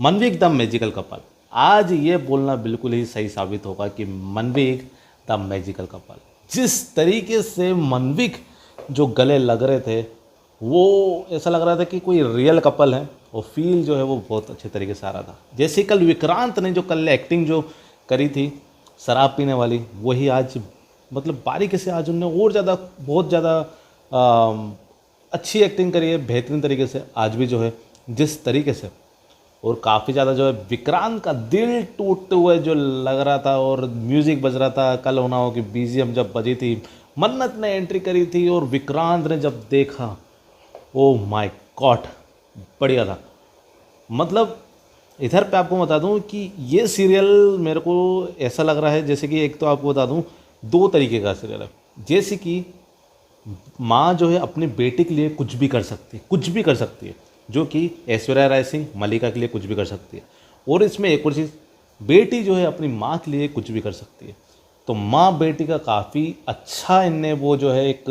मनवीक the magical couple. आज ये बोलना बिल्कुल ही सही साबित होगा कि मनवीक द मैजिकल कपल, जिस तरीके से मनवीक जो गले लग रहे थे वो ऐसा लग रहा था कि कोई रियल कपल है। और फील जो है वो बहुत अच्छे तरीके से आ रहा था। जैसे कल विक्रांत ने जो कल एक्टिंग जो करी थी शराब पीने वाली, वही आज मतलब बारीकी से आज उनने और ज़्यादा बहुत ज़्यादा अच्छी एक्टिंग करी है, बेहतरीन तरीके से। आज भी जो है जिस तरीके से और काफ़ी ज़्यादा जो है विक्रांत का दिल टूटते हुए जो लग रहा था और म्यूज़िक बज रहा था। कल होना हो कि बीजीएम जब बजी थी, मन्नत ने एंट्री करी थी और विक्रांत ने जब देखा, ओ माय गॉड, बढ़िया था। मतलब इधर पे आपको बता दूं कि ये सीरियल मेरे को ऐसा लग रहा है जैसे कि एक तो आपको बता दूं दो तरीके का सीरियल है। जैसे कि माँ जो है अपनी बेटी के लिए कुछ भी कर सकती है, कुछ भी कर सकती है, जो कि ऐश्वर्या राय सिंह मलिका के लिए कुछ भी कर सकती है। और इसमें एक और चीज़, बेटी जो है अपनी माँ के लिए कुछ भी कर सकती है। तो माँ बेटी का काफ़ी अच्छा इनने वो जो है एक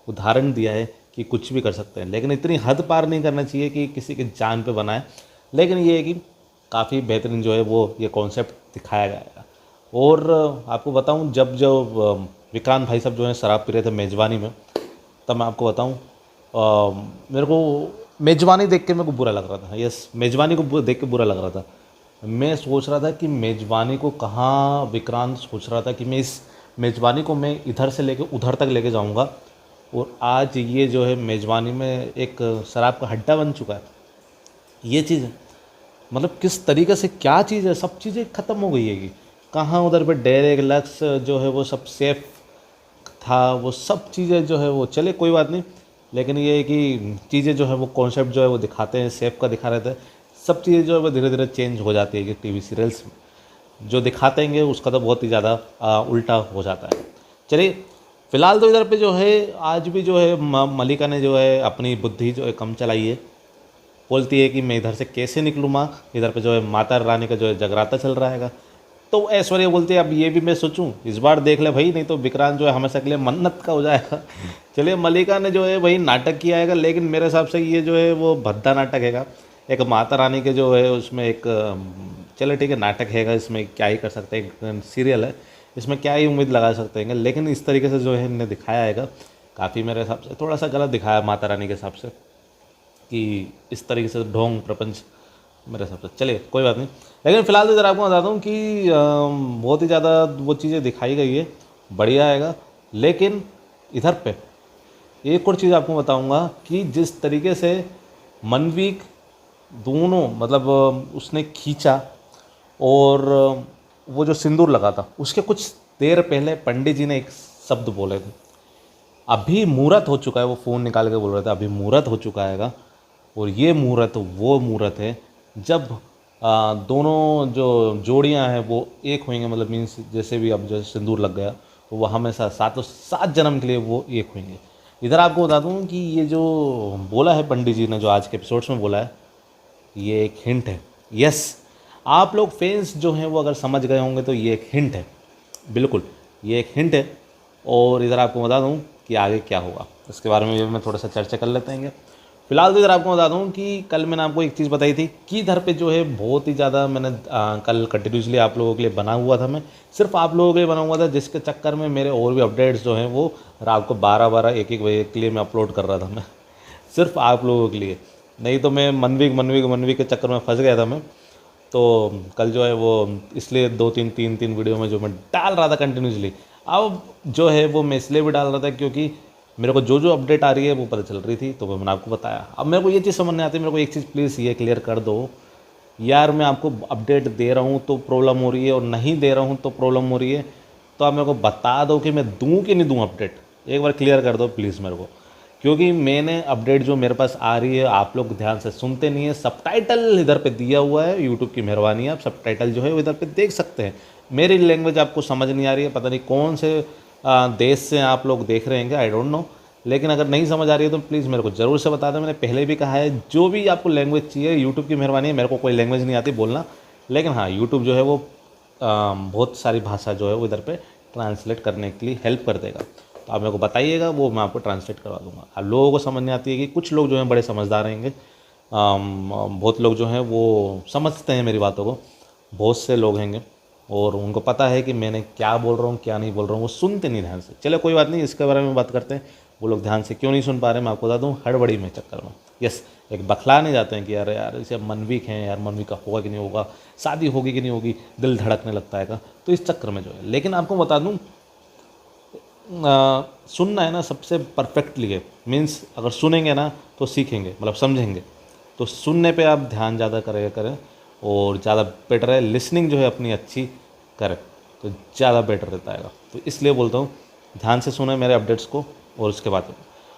उदाहरण दिया है कि कुछ भी कर सकते हैं, लेकिन इतनी हद पार नहीं करना चाहिए कि किसी के जान पे बनाए। लेकिन ये है कि काफ़ी बेहतरीन जो है वो ये कॉन्सेप्ट दिखाया गया है। और आपको बताऊं, जब जब विक्रांत भाई साहब जो है शराब पी रहे थे मेज़बानी में, तब मैं आपको बताऊं मेरे को मेज़बानी देख के मेरे को बुरा लग रहा था। यस, मेज़बानी को देख के बुरा लग रहा था। मैं सोच रहा था कि मेज़बानी को कहाँ, विक्रांत सोच रहा था कि मैं इस मेज़बानी को मैं इधर से लेके उधर तक लेके जाऊंगा, और आज ये जो है मेज़बानी में एक शराब का हड्डा बन चुका है। ये चीज़ है, मतलब किस तरीके से क्या चीज़ है, सब चीज़ें ख़त्म हो गई है कि कहाँ उधर पे डेरेक लक्स जो है वो सब सेफ था, वो सब चीज़ें जो है वो चले कोई बात नहीं। लेकिन ये है कि चीज़ें जो है वो कॉन्सेप्ट जो है वो दिखाते हैं, सेफ का दिखा रहे थे। सब चीज़ें जो है वो धीरे धीरे चेंज हो जाती है कि टीवी सीरियल्स में जो दिखाते हैं उसका तो बहुत ही ज़्यादा उल्टा हो जाता है। चलिए, फ़िलहाल तो इधर पे जो है आज भी जो है मलिका ने जो है अपनी बुद्धि जो है कम चलाई है। बोलती है कि मैं इधर से कैसे निकलूँ माँ, इधर पे जो है माता रानी का जो है जगराता चल रहा है। तो ऐश्वर्या बोलती है अब ये भी मैं सोचूं, इस बार देख ले भाई, नहीं तो विक्रांत जो है हमेशा के लिए मन्नत का हो जाएगा। चलिए, मलिका ने जो है वही नाटक किया है, लेकिन मेरे हिसाब से ये जो है वो भद्दा नाटक है। एक माता रानी के जो है उसमें एक चलो ठीक है नाटक है, इसमें क्या ही कर सकते हैं, एक सीरियल है, इसमें क्या ही उम्मीद लगा सकते हैं। लेकिन इस तरीके से जो है इन्हें दिखाया है काफ़ी मेरे हिसाब से थोड़ा सा गलत दिखाया माता रानी के हिसाब से, कि इस तरीके से ढोंग प्रपंच मेरे हिसाब से। चलिए कोई बात नहीं, लेकिन फ़िलहाल तो इधर आपको बताता हूँ कि बहुत ही ज़्यादा वो चीज़ें दिखाई गई है, बढ़िया आएगा। लेकिन इधर पे एक और चीज़ आपको बताऊँगा कि जिस तरीके से मनवीक दोनों मतलब उसने खींचा, और वो जो सिंदूर लगा था उसके कुछ देर पहले पंडित जी ने एक शब्द बोले थे, अभी मुहूर्त हो चुका है। वो फ़ोन निकाल के बोल रहे थे अभी मुहूर्त हो चुका है। और ये मुहूर्त वो मुहूर्त है जब दोनों जो जोड़ियां हैं वो एक होंगे, मतलब मीन्स जैसे भी अब जो सिंदूर लग गया तो वो हमेशा सातों सात जन्म के लिए वो एक होंगे। इधर आपको बता दूं कि ये जो बोला है पंडित जी ने, जो आज के एपिसोड्स में बोला है, ये एक हिंट है। यस, आप लोग फैंस जो हैं वो अगर समझ गए होंगे तो ये एक हिंट है, बिल्कुल ये एक हिंट है। और इधर आपको बता दूं कि आगे क्या होगा इसके बारे में भी मैं थोड़ा सा चर्चा कर लेते हैं। फिलहाल तो इधर आपको बता दूं कि कल मैंने आपको एक चीज़ बताई थी कि इधर पे जो है बहुत ही ज़्यादा मैंने कल कंटिन्यूसली आप लोगों के लिए बना हुआ था, मैं सिर्फ आप लोगों के लिए बना हुआ था, जिसके चक्कर में मेरे और भी अपडेट्स जो हैं वो रात को 12-12 1-1 बजे के लिए मैं अपलोड कर रहा था मैं, सिर्फ आप लोगों के लिए। नहीं तो मैं मनवीक के चक्कर में फंस गया था मैं। तो कल जो है वो इसलिए 2-3 वीडियो में जो मैं डाल रहा था कंटिन्यूसली, अब जो है वो मैं इसलिए भी डाल रहा था क्योंकि मेरे को जो जो अपडेट आ रही है वो पता चल रही थी, तो वो मैंने आपको बताया। अब मेरे को ये चीज़ समझ नहीं आती, मेरे को एक चीज़ प्लीज़ ये क्लियर कर दो यार, मैं आपको अपडेट दे रहा हूँ तो प्रॉब्लम हो रही है और नहीं दे रहा हूँ तो प्रॉब्लम हो रही है। तो आप मेरे को बता दो कि मैं दूँ कि नहीं दूँ अपडेट, एक बार क्लियर कर दो प्लीज़ मेरे को। क्योंकि मैंने अपडेट जो मेरे पास आ रही है आप लोग ध्यान से सुनते नहीं है। सबटाइटल इधर पे दिया हुआ है, यूट्यूब की मेहरबानी है, आप सबटाइटल जो है वो इधर पे देख सकते हैं। मेरी लैंग्वेज आपको समझ नहीं आ रही है, पता नहीं कौन से देश से आप लोग देख रहे हैं, आई डोंट नो। लेकिन अगर नहीं समझ आ रही है तो प्लीज़ मेरे को ज़रूर से बता दें। मैंने पहले भी कहा है, जो भी आपको लैंग्वेज चाहिए यूट्यूब की मेहरबानी है, मेरे को कोई लैंग्वेज नहीं आती बोलना, लेकिन हाँ यूट्यूब जो है वो बहुत सारी भाषा जो है वो इधर पे ट्रांसलेट करने के लिए हेल्प कर देगा। तो आप मेरे को बताइएगा, वो मैं आपको ट्रांसलेट करवा दूंगा। अब लोगों को समझ नहीं आती है कि कुछ लोग जो हैं बड़े समझदार रहेंगे, बहुत लोग जो हैं वो समझते हैं मेरी बातों को, बहुत से लोग हैं और उनको पता है कि मैंने क्या बोल रहा हूँ क्या नहीं बोल रहा हूँ, वो सुनते नहीं ध्यान से। चलो कोई बात नहीं, इसके बारे में बात करते हैं। वो लोग ध्यान से क्यों नहीं सुन पा रहे, मैं आपको बता दूँ, हड़बड़ी में चक्कर में। यस, एक बखलाने जाते हैं कि यार यार इसे मनवीक हैं, यार मनवीक का होगा कि नहीं होगा, शादी होगी कि नहीं होगी, दिल धड़कने लगता है का, तो इस चक्कर में जो है। लेकिन आपको बता दूँ, सुनना है ना सबसे परफेक्टली है, मीन्स अगर सुनेंगे ना तो सीखेंगे, मतलब समझेंगे। तो सुनने पे आप ध्यान ज़्यादा करें और ज़्यादा बेटर है। लिसनिंग जो है अपनी अच्छी करें तो ज़्यादा बेटर रहता है। तो इसलिए बोलता हूँ ध्यान से सुने मेरे अपडेट्स को। और उसके बाद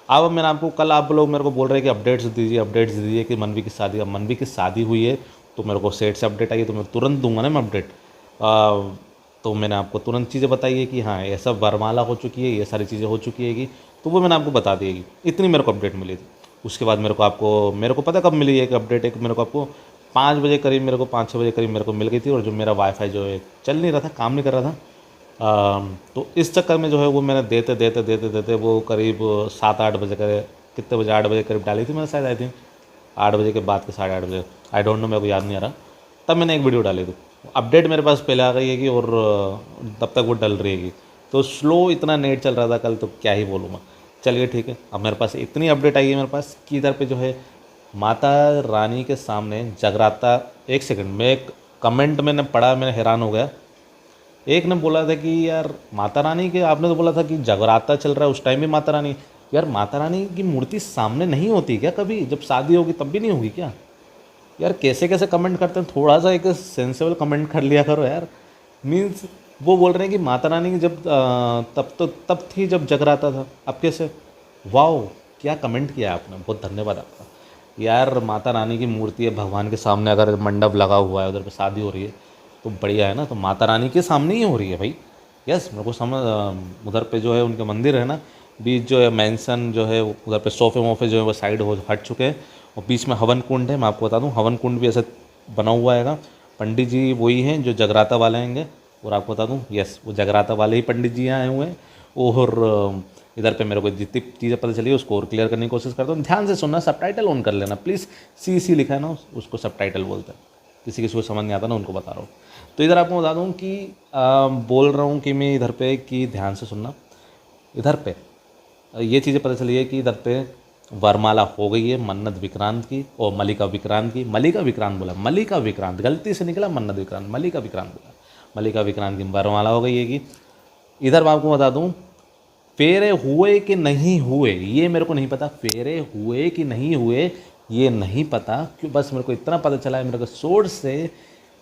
अब मैंने आपको कल, आप लोग मेरे को बोल रहे हैं कि अपडेट्स दीजिए कि मनवी की शादी, अब मनवी की शादी हुई है तो मेरे को सेट से अपडेट आई है तो मैं तुरंत दूंगा ना मैं अपडेट। तो मैंने आपको तुरंत चीज़ें बताई है कि हाँ ये सब वरमाला हो चुकी है, ये सारी चीज़ें हो चुकी है कि, तो वो मैंने आपको बता दी है। इतनी मेरे को अपडेट मिली थी। उसके बाद मेरे को पता कब मिली है कि अपडेट एक मेरे को आपको 5 बजे करीब, मेरे को 5-6 बजे करीब मेरे को मिल गई थी। और जो मेरा वाईफाई जो है चल नहीं रहा था, काम नहीं कर रहा था, तो इस चक्कर में जो है वो मैंने देते वो करीब 7-8 बजे करे, कितने बजे, 8 बजे करीब डाली थी मैंने शायद, आई थिंक 8 बजे के बाद के 8:30 बजे, आई डोंट नो, मेरे को याद नहीं आ रहा। तब मैंने एक वीडियो डाली थी, अपडेट मेरे पास पहले आ गई है कि, और तब तक वो डल रही है। तो स्लो इतना नेट चल रहा था कल, तो क्या ही बोलूँ मैं। चलिए ठीक है, अब मेरे पास इतनी अपडेट आई है मेरे पास कि इधर पे जो है माता रानी के सामने जगराता। एक सेकंड, मैं एक कमेंट मैंने पढ़ा, मैंने हैरान हो गया। एक ने बोला था कि यार माता रानी के, आपने तो बोला था कि जगराता चल रहा है उस टाइम भी माता रानी, यार माता रानी की मूर्ति सामने नहीं होती क्या कभी, जब शादी होगी तब भी नहीं होगी क्या? यार कैसे कैसे कमेंट करते हैं, थोड़ा सा एक सेंसेबल कमेंट कर लिया करो यार। मीन्स वो बोल रहे हैं कि माता रानी की जब तब थी जब जगराता था, अब कैसे? वाओ, क्या कमेंट किया आपने, बहुत धन्यवाद आपका। यार माता रानी की मूर्ति है भगवान के सामने, अगर मंडप लगा हुआ है उधर पे शादी हो रही है तो बढ़िया है ना, तो माता रानी के सामने ही हो रही है भाई। यस, मेरे को समझ, उधर पे जो है उनके मंदिर है ना, बीच जो है मैंसन जो है, उधर पे सोफे वोफे जो है वो साइड हो हट चुके हैं, और बीच में हवन कुंड है। मैं आपको बता दूं, हवन कुंड भी ऐसे बना हुआ है। पंडित जी वही हैं जो जगराता वाले होंगे। और आपको बता दूं, यस, वो जगराता वाले ही पंडित जी यहाँ आए हुए हैं। और इधर पे मेरे को जितनी चीज़ें पता चली उसको और क्लियर करने की कोशिश करता हूँ। ध्यान से सुनना, सबटाइटल ऑन कर लेना प्लीज़। सी लिखा है ना, उसको सबटाइटल बोलते हैं। किसी किसी को समझ नहीं आता ना, उनको बता रहा हूँ। तो इधर आपको बता दूँ कि बोल रहा हूँ कि मैं इधर पे कि ध्यान से सुनना। इधर पे ये चीज़ें पता चली है कि इधर पे वरमाला हो गई है मन्नत विक्रांत की और मल्लिका विक्रांत की। मल्लिका विक्रांत बोला, मल्लिका विक्रांत, गलती से निकला मन्नत विक्रांत, मल्लिका विक्रांत बोला। मल्लिका विक्रांत की वरमाला हो गई है कि। इधर मैं आपको बता दूं, फेरे हुए कि नहीं हुए ये मेरे को नहीं पता, फेरे हुए कि नहीं हुए ये नहीं पता, क्यों, बस मेरे को इतना पता चला है मेरे को सोर्स से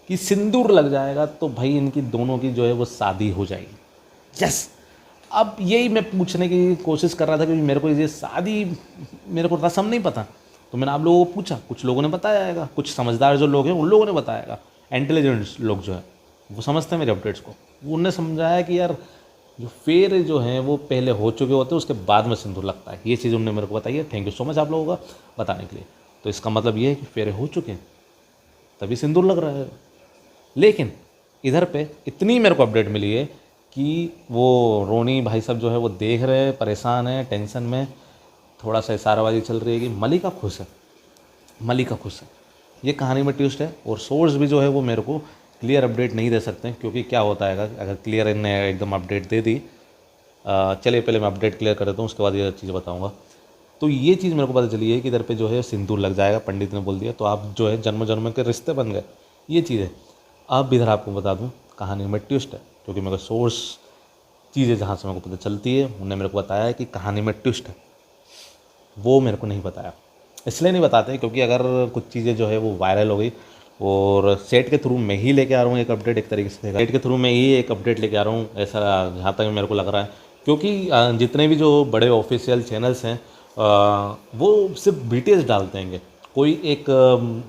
कि सिंदूर लग जाएगा तो भाई इनकी दोनों की जो है वो शादी हो जाएगी। यस, अब यही मैं पूछने की कोशिश कर रहा था क्योंकि मेरे को ये शादी, मेरे को रस्म नहीं पता, तो मैंने आप लोगों को पूछा, कुछ लोगों ने बताया, कुछ समझदार जो लोग हैं उन लोगों ने बताया, इंटेलिजेंट लोग जो है वो समझते हैं मेरे अपडेट्स को, उनने समझाया कि यार जो फेर जो हैं वो पहले हो चुके होते हैं, उसके बाद में सिंदूर लगता है। ये चीज़ उन्होंने मेरे को बताई है। थैंक यू सो मच आप लोगों का बताने के लिए। तो इसका मतलब ये है कि फेरे हो चुके हैं तभी सिंदूर लग रहा है। लेकिन इधर पे इतनी मेरे को अपडेट मिली है कि वो रोनी भाई साहब जो है वो देख रहे हैं, परेशान है, टेंशन में, थोड़ा सा इशाराबाजी चल रही है कि मल्लिका खुश है, मल्लिका खुश है। ये कहानी में ट्विस्ट है। और सोर्स भी जो है वो मेरे को क्लियर अपडेट नहीं दे सकते क्योंकि क्या होता है अगर क्लियर इनने एकदम अपडेट दे दी। चलिए पहले मैं अपडेट क्लियर कर देता हूँ, उसके बाद ये चीज़ बताऊँगा। तो ये चीज़ मेरे को पता चली है कि इधर पे जो है सिंदूर लग जाएगा, पंडित ने बोल दिया, तो आप जो है जन्म जन्म के रिश्ते बन गए, ये चीज़ है। अब इधर आपको बता दूँ कहानी में ट्विस्ट है, क्योंकि मेरे को सोर्स चीज़ें जहाँ से मेरे को पता चलती है उन्होंने मेरे को बताया कि कहानी में ट्विस्ट है, वो मेरे को नहीं बताया। इसलिए नहीं बताते क्योंकि अगर कुछ चीज़ें जो है वो वायरल हो गई, और सेट के थ्रू मैं ही लेके आ रहा हूँ एक अपडेट, एक तरीके से सेट के थ्रू मैं ही एक अपडेट लेके आ रहा हूँ, ऐसा जहाँ तक मेरे को लग रहा है। क्योंकि जितने भी जो बड़े ऑफिशियल चैनल्स हैं वो सिर्फ BTS डालते हैं, कोई एक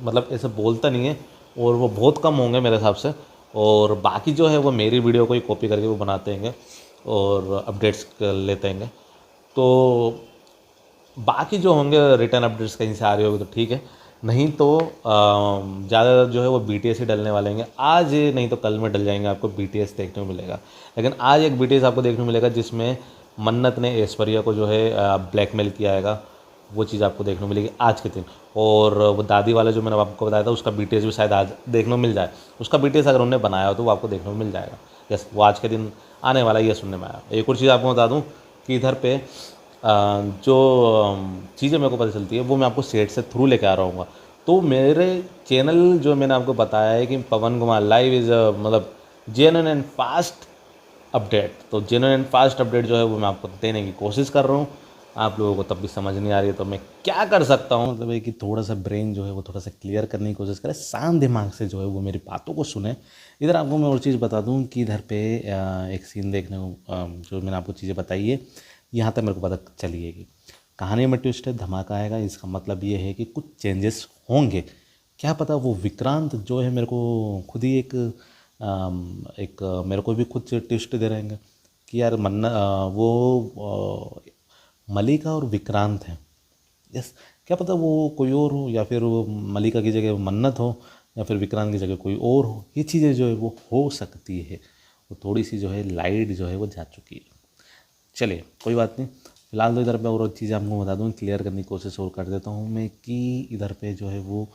मतलब ऐसा बोलता नहीं है, और वो बहुत कम होंगे मेरे हिसाब से। और बाकी जो है वो मेरी वीडियो को ही कॉपी करके वो बनाते हैं और अपडेट्स लेते हैं। तो बाकी जो होंगे रिटर्न अपडेट्स कहीं से आ रही होगी तो ठीक है, नहीं तो ज़्यादा जो है वो BTS ही डलने वाले हैं। आज नहीं तो कल में डल जाएंगे, आपको BTS देखने को मिलेगा। लेकिन आज एक BTS आपको देखने को मिलेगा जिसमें मन्नत ने ऐश्वर्या को जो है ब्लैकमेल किया हैगा, वो चीज़ आपको देखने को मिलेगी आज के दिन। और वो दादी वाला जो मैंने आपको बताया था उसका BTS भी शायद आज देखने को मिल जाए, उसका BTS अगर उन्होंने बनाया हो तो वो आपको देखने को मिल जाएगा। यस, वो आज के दिन आने वाला है, ये सुनने में आया। एक और चीज़ आपको बता दूँ कि इधर पे जो चीज़ें मेरे को पता चलती है वो मैं आपको सेट से थ्रू लेके आ रहा हूँ। तो मेरे चैनल जो मैंने आपको बताया है कि पवन कुमार लाइव इज़ मतलब जेन्युइन एंड फास्ट अपडेट, तो जेन्युइन एंड फास्ट अपडेट जो है वो मैं आपको देने की कोशिश कर रहा हूँ। आप लोगों को तब भी समझ नहीं आ रही है तो मैं क्या कर सकता हूँ, मतलब है कि थोड़ा सा ब्रेन जो है वो थोड़ा सा क्लियर करने की कोशिश करें, शांत दिमाग से जो है वो मेरी बातों को सुने। इधर आपको मैं और चीज़ बता दूँ कि इधर पे एक सीन देखने को जो मैंने आपको चीज़ें बताई है यहाँ तक मेरे को पता चली है कि कहानी में ट्विस्ट है, धमाका आएगा। इसका मतलब ये है कि कुछ चेंजेस होंगे। क्या पता वो विक्रांत जो है मेरे को खुद ही एक मेरे को भी खुद से ट्विस्ट दे रहे हैं कि यार वो मलिका और विक्रांत हैं। यस, क्या पता वो कोई और हो या फिर वो मलिका की जगह मन्नत हो या फिर विक्रांत की जगह कोई और हो। ये चीज़ें जो है वो हो सकती है। वो थोड़ी सी जो है लाइट जो है वो जा चुकी है। चलिए कोई बात नहीं, फिलहाल तो इधर पे और चीज़ें आपको बता दूँ, क्लियर करने की कोशिश और कर देता हूँ मैं कि इधर पे जो है वो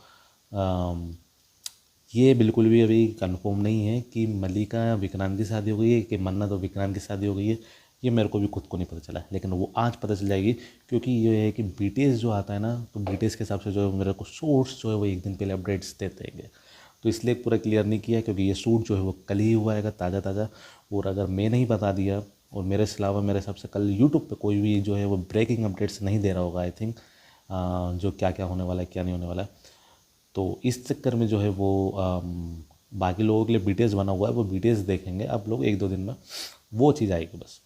ये बिल्कुल भी अभी कंफर्म नहीं है कि मलिका विक्रांत की शादी हो गई है कि मन्नत और विक्रांत की शादी हो गई है। ये मेरे को भी खुद को नहीं पता चला है, लेकिन वो आज पता चल जाएगी। क्योंकि ये है कि BTS जो आता है ना, तो BTS के हिसाब से जो है मेरे को सोर्स जो है वो एक दिन पहले अपडेट्स देते हैं। तो इसलिए पूरा क्लियर नहीं किया क्योंकि ये शूट जो है वो कल ही हुआ है ताज़ा ताज़ा। और अगर मैं नहीं बता दिया और मेरे से अलावा मेरे हिसाब से कल यूट्यूब पे कोई भी जो है वो ब्रेकिंग अपडेट्स नहीं दे रहा होगा आई थिंक, जो क्या क्या होने वाला है क्या नहीं होने वाला है। तो इस चक्कर में जो है वो बाकी लोगों के लिए BTS बना हुआ है, वो BTS देखेंगे आप लोग 1-2 दिन में, वो चीज़ आएगी बस।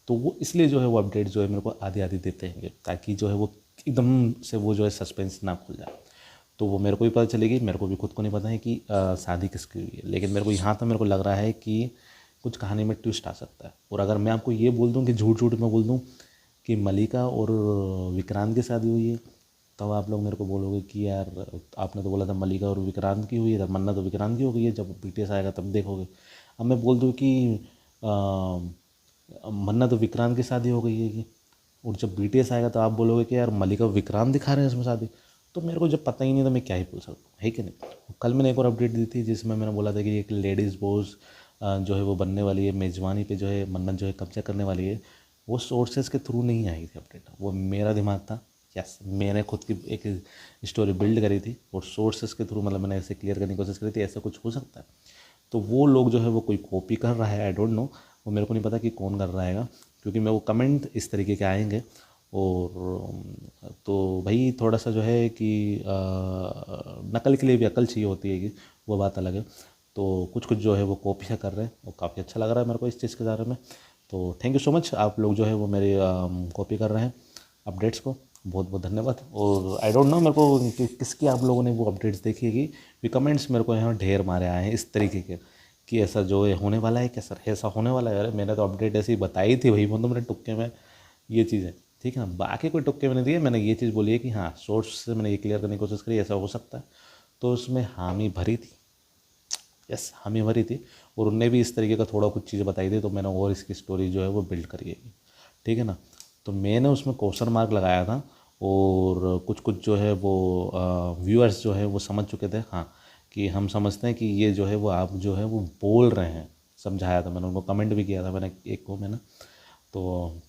तो वो इसलिए जो है वो अपडेट जो है मेरे को आधी आधी देते हैं ताकि जो है वो एकदम से वो जो है सस्पेंस ना खुल जाए। तो वो मेरे को भी पता चलेगी, मेरे को भी खुद को नहीं पता है कि शादी किसकी हुई है, लेकिन मेरे को यहाँ तक मेरे को लग रहा है कि कुछ कहानी में ट्विस्ट आ सकता है। और अगर मैं आपको ये बोल दूँ कि झूठ झूठ में बोल दूँ कि मलिका और विक्रांत की शादी हुई है, तब आप लोग मेरे को बोलोगे कि यार आपने तो बोला था मलिका और विक्रांत की हुई है, तब मन्नत तो विक्रांत की हो गई है, जब BTS आएगा तब देखोगे। अब मैं बोल दूँ कि मन्नत तो विक्रांत की शादी हो गई है कि, और जब BTS आएगा तो आप बोलोगे कि यार मलिका विक्रांत दिखा रहे हैं इसमें शादी। तो मेरे को जब पता ही नहीं तो मैं क्या ही बोल सकता हूँ, है कि नहीं। कल मैंने एक और अपडेट दी थी जिसमें मैंने बोला था कि एक लेडीज़ बॉस जो है वो बनने वाली है, मेज़बानी पे जो है मन्नत जो है कब्जा करने वाली है। वो सोर्सेज के थ्रू नहीं आई थी अपडेट, वो मेरा दिमाग था। यस, मैंने खुद की एक स्टोरी बिल्ड करी थी और सोर्सेज के थ्रू मतलब मैंने ऐसे क्लियर करने की कोशिश करी थी ऐसा कुछ हो सकता है। तो वो लोग जो है वो कोई कॉपी कर रहा है, आई डोंट नो, वो मेरे को नहीं पता कि कौन कर रहा है, क्योंकि मैं वो कमेंट इस तरीके के आएंगे। और तो भाई थोड़ा सा जो है कि नकल के लिए भी अकल चाहिए होती है कि वो बात अलग है। तो कुछ कुछ जो है वो कॉपियाँ कर रहे हैं और काफ़ी अच्छा लग रहा है मेरे को इस चीज़ के बारे में। तो थैंक यू सो मच, आप लोग जो है वो मेरे कॉपी कर रहे हैं अपडेट्स को, बहुत बहुत धन्यवाद। और आई डोंट नो मेरे को किसकी आप लोगों ने वो अपडेट्स देखी है कि कमेंट्स मेरे को यहाँ ढेर मारे आए हैं इस तरीके के कि ऐसा जो है होने वाला है क्या सर, ऐसा होने वाला है। अरे मैंने तो अपडेट ऐसी बताई थी भाई, मतलब मैंने तुक्के में ये चीज़ है, ठीक है ना, बाकी कोई तुक्के मैंने दिए। मैंने ये चीज़ बोली है कि हाँ सोर्स से मैंने ये क्लियर करने की कोशिश करी ऐसा हो सकता है, तो उसमें हामी भरी थी। यस, हामी भरी थी और उनने भी इस तरीके का थोड़ा कुछ चीज़ें बताई थी, तो मैंने और इसकी स्टोरी जो है वो बिल्ड करी है, ठीक है ना। तो मैंने उसमें क्वेश्चन मार्क लगाया था और कुछ कुछ जो है वो व्यूअर्स जो है वो समझ चुके थे, हाँ कि हम समझते हैं कि ये जो है वो आप जो है वो बोल रहे हैं, समझाया था मैंने उनको, कमेंट भी किया था मैंने एक को मैंने, तो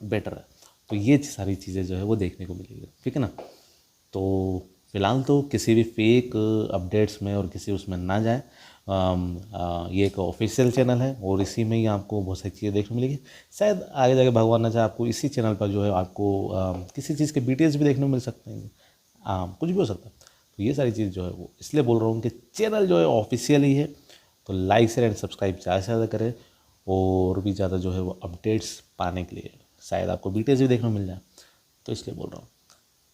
बेटर है। तो ये सारी चीज़ें जो है वो देखने को मिलेगी, ठीक है ना। तो फिलहाल तो किसी भी फेक अपडेट्स में और किसी उसमें ना जाए। ये एक ऑफिशियल चैनल है और इसी में ही आपको बहुत सारी चीज़ें देखने को मिलेगी। शायद आगे जाके भगवान ना चाहे आपको इसी चैनल पर जो है आपको किसी चीज़ के BTS भी देखने को मिल सकते हैं, कुछ भी हो सकता है। तो ये सारी चीज़ जो है वो इसलिए बोल रहा हूँ कि चैनल जो है ऑफिशियल ही है, तो लाइक शेयर एंड सब्सक्राइब ज़्यादा से ज़्यादा करें और भी ज़्यादा जो है वो अपडेट्स पाने के लिए शायद आपको BTS भी देखने को मिल जाए, तो इसलिए बोल रहा हूँ।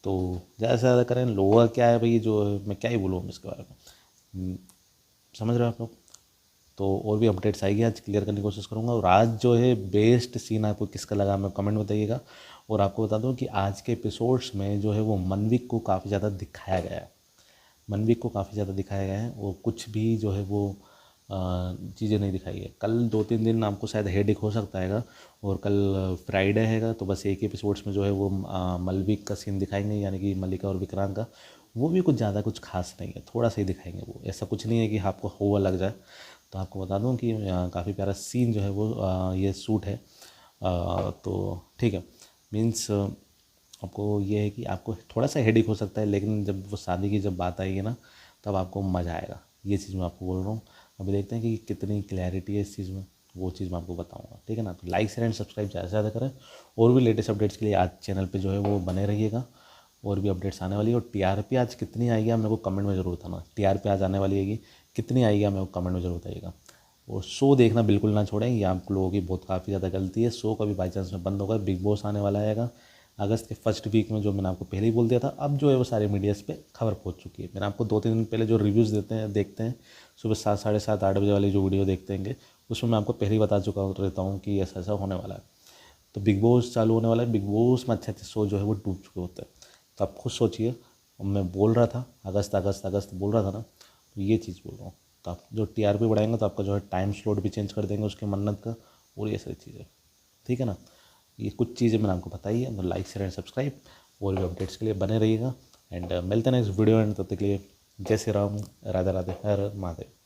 तो ज़्यादा से ज़्यादा करें। लोअर क्या है भाई, जो मैं क्या ही बोलूँ इसके बारे में, समझ रहे हो आप लोग। तो और भी अपडेट्स आएगी, आज क्लियर करने की कोशिश करूँगा। और आज जो है बेस्ट सीन आपको किसका लगा मैं कमेंट बताइएगा। और आपको बता दूं कि आज के एपिसोड्स में जो है वो मनवीक को काफ़ी ज़्यादा दिखाया गया है, मनवीक को काफ़ी ज़्यादा दिखाया गया है। और कुछ भी जो है वो चीज़ें नहीं दिखाई है। कल 2-3 दिन आपको शायद हेडेक हो सकता है, और कल फ्राइडे हैगा, तो बस एक एपिसोड्स में जो है वो मलविक का सीन दिखाएंगे, यानी कि मल्लिका और विक्रांत का। वो भी कुछ ज़्यादा कुछ खास नहीं है, थोड़ा सा ही दिखाएंगे, वो ऐसा कुछ नहीं है कि आपको हुआ लग जाए। तो आपको बता दूं कि काफ़ी प्यारा सीन जो है वो ये शूट है। तो ठीक है, मीन्स आपको ये है कि आपको थोड़ा सा हेडेक हो सकता है, लेकिन जब वो शादी की जब बात आएगी ना, तब आपको मज़ा आएगा। ये चीज़ मैं आपको बोल रहा हूँ। अभी देखते हैं कि कितनी क्लैरिटी है इस चीज़ में, वो चीज़ मैं आपको बताऊंगा, ठीक है ना। तो लाइक शेयर एंड सब्सक्राइब ज़्यादा से ज़्यादा करें, और भी लेटेस्ट अपडेट्स के लिए आज चैनल पे जो है वो बने रहिएगा। और भी अपडेट्स आने वाली है। और टीआरपी आज कितनी आएगी आप मेरे को कमेंट में ज़रूर बताना। टीआरपी आज आने वाली है, कितनी आएगी आप मेरे को कमेंट में ज़रूर बताइएगा। और शो देखना बिल्कुल ना छोड़ें, ये आप लोगों की बहुत काफ़ी ज़्यादा गलती है। शो कभी बाई चांस में बंद होगा। बिग बॉस आने वाला है अगस्त के फर्स्ट वीक में, जो मैंने आपको पहले ही बोल दिया था। अब जो है वो सारे मीडियाज़ पे खबर पहुंच चुकी है। मैंने आपको 2-3 दिन पहले जो रिव्यूज़ देखते हैं सुबह 7, साढ़े 7, 8 बजे वाली जो वीडियो देखते हैं, उसमें मैं आपको पहले ही बता चुका रहता हूँ कि ऐसा ऐसा होने वाला है। तो बिग बॉस चालू होने वाला है। बिग बॉस में अच्छे अच्छे शो जो है वो डूब चुके होते हैं। तो आप खुद सोचिए, मैं बोल रहा था अगस्त अगस्त अगस्त बोल रहा था ना, तो ये चीज़ बोल रहा हूँ। तो आप जो टीआरपी बढ़ाएंगे तो आपका जो है टाइम स्लॉट भी चेंज कर देंगे उसके मन्नत का, और ये सारी चीज़ें, ठीक है ना। ये कुछ चीज़ें मैंने आपको बताई है। तो लाइक शेयर एंड सब्सक्राइब, और भी अपडेट्स के लिए बने रहिएगा। एंड मिलते हैं नेक्स्ट वीडियो। एंड तब तक के लिए जय श्री राम, राधे राधे, हर हर महादेव।